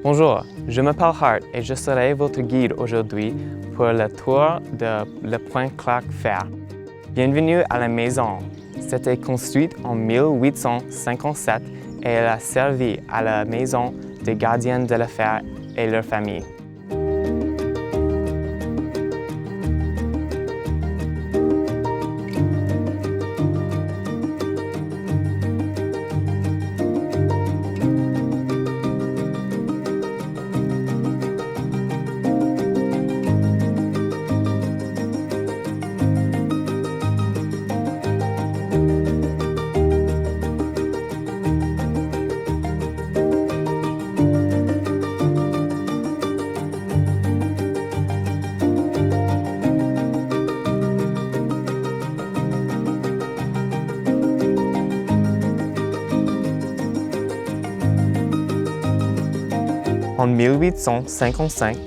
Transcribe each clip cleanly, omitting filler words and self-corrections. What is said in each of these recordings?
Bonjour, je m'appelle Hart et je serai votre guide aujourd'hui pour le tour de le Pointe-Claire Fer. Bienvenue à la maison. C'était construite en 1857 et elle a servi à la maison des gardiens de la fer et leur famille. En 1855,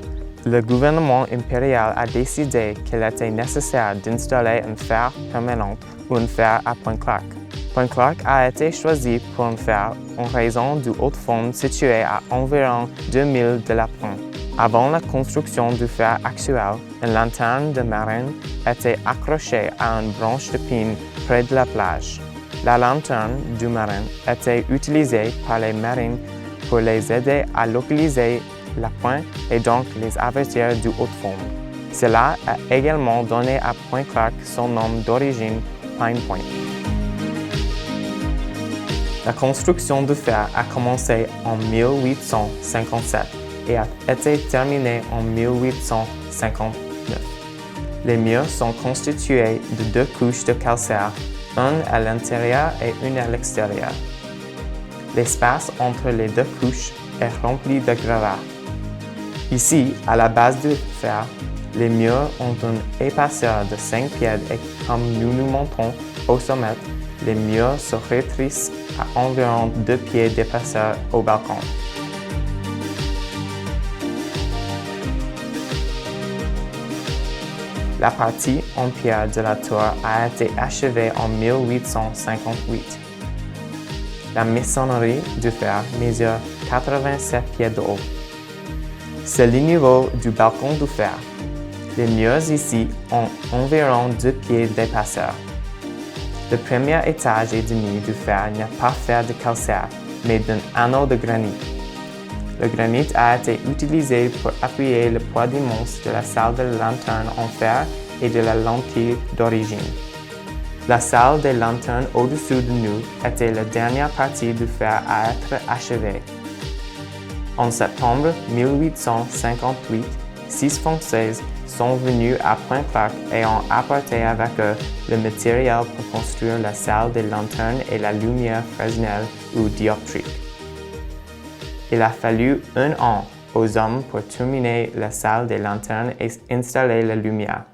le gouvernement impérial a décidé qu'il était nécessaire d'installer un fer permanent ou un fer à Pointe-Claire. Pointe-Claire a été choisi pour un fer en raison du haut fond situé à environ 2000 de la pointe. Avant la construction du fer actuel, une lanterne de marine était accrochée à une branche de pin près de la plage. La lanterne du marin était utilisée par les marins pour les aider à localiser la pointe et donc les avertir du haut fond. Cela a également donné à Pointe-Claire son nom d'origine, Pine Point. La construction du fer a commencé en 1857 et a été terminée en 1859. Les murs sont constitués de 2 couches de calcaire, une à l'intérieur et une à l'extérieur. L'espace entre les 2 couches est rempli de gravats. Ici, à la base du fer, les murs ont une épaisseur de 5 pieds et comme nous montons au sommet, les murs se rétrécissent à environ 2 pieds d'épaisseur au balcon. La partie en pierre de la tour a été achevée en 1858. La maçonnerie du fer mesure 87 pieds de haut. C'est le niveau du balcon du fer. Les murs ici ont environ 2 pieds d'épaisseur. Le premier étage et demi du fer n'est pas fait de calcaire, mais d'un anneau de granit. Le granit a été utilisé pour appuyer le poids immense de la salle de lanterne en fer et de la lentille d'origine. La salle des lanternes au-dessus de nous était la dernière partie du fer à être achevée. En septembre 1858, 6 Français sont venus à Pointe-Claire et ont apporté avec eux le matériel pour construire la salle des lanternes et la lumière Fresnel ou dioptrique. Il a fallu 1 an aux hommes pour terminer la salle des lanternes et installer la lumière.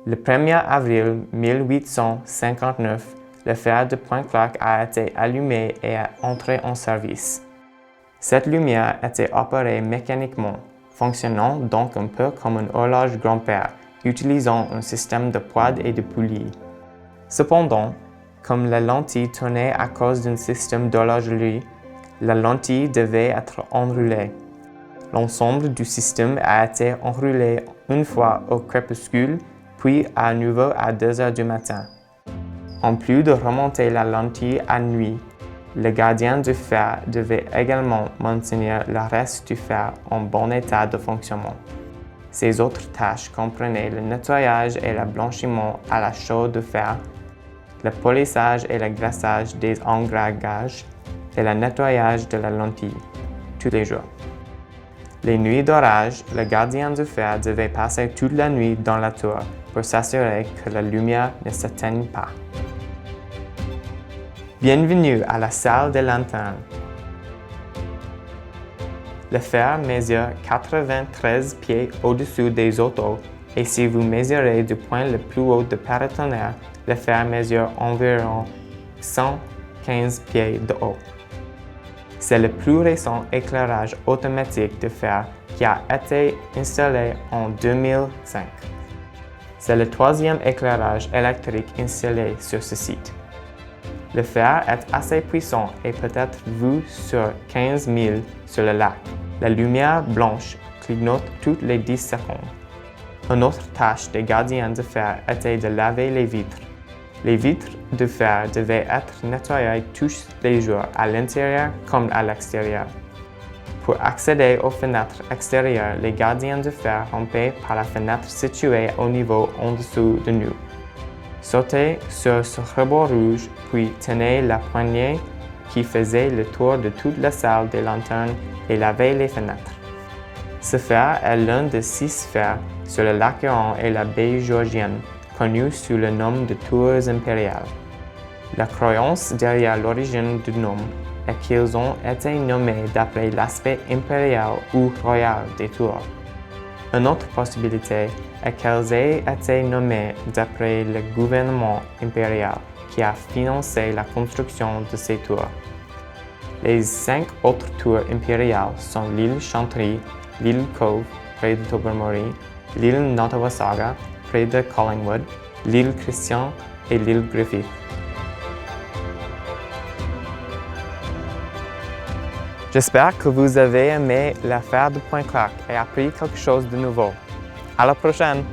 Le 1er avril 1859, le fer de Pointe-Claire a été allumé et est entré en service. Cette lumière était opérée mécaniquement, fonctionnant donc un peu comme une horloge grand-père, utilisant un système de poids et de poulies. Cependant, comme la lentille tournait à cause d'un système d'horlogerie, la lentille devait être enroulée. L'ensemble du système a été enroulé une fois au crépuscule, puis à nouveau à 2 heures du matin. En plus de remonter la lentille à nuit, le gardien du fer devait également maintenir le reste du fer en bon état de fonctionnement. Ses autres tâches comprenaient le nettoyage et le blanchiment à la chaux du fer, le polissage et le graissage des engraillages et le nettoyage de la lentille, tous les jours. Les nuits d'orage, le gardien du fer devait passer toute la nuit dans la tour pour s'assurer que la lumière ne s'éteigne pas. Bienvenue à la salle des lanternes. Le fer mesure 93 pieds au-dessus des autos et si vous mesurez du point le plus haut de paratonnerre, le fer mesure environ 115 pieds de haut. C'est le plus récent éclairage automatique de fer qui a été installé en 2005. C'est le 3e éclairage électrique installé sur ce site. Le fer est assez puissant et peut être vu sur 15 000 sur le lac. La lumière blanche clignote toutes les 10 secondes. Une autre tâche des gardiens de fer était de laver les vitres. Les vitres de fer devaient être nettoyées tous les jours à l'intérieur comme à l'extérieur. Pour accéder aux fenêtres extérieures, les gardiens de fer rampaient par la fenêtre située au niveau en dessous de nous. Sautaient sur ce rebord rouge, puis tenaient la poignée qui faisait le tour de toute la salle des lanternes et lavaient les fenêtres. Ce fer est l'un des 6 fers sur le lac Huron et la baie Georgienne, connus sous le nom de tours impériales. La croyance derrière l'origine du nom est qu'ils ont été nommés d'après l'aspect impérial ou royal des tours. Une autre possibilité est qu'elles aient été nommées d'après le gouvernement impérial qui a financé la construction de ces tours. Les 5 autres tours impériales sont l'île Chantry, l'île Cove, près de Tobermory, l'île Nottawasaga, près de Collingwood, l'île Christian et l'île Griffith. J'espère que vous avez aimé l'affaire de Pointe-Claire et appris quelque chose de nouveau. À la prochaine!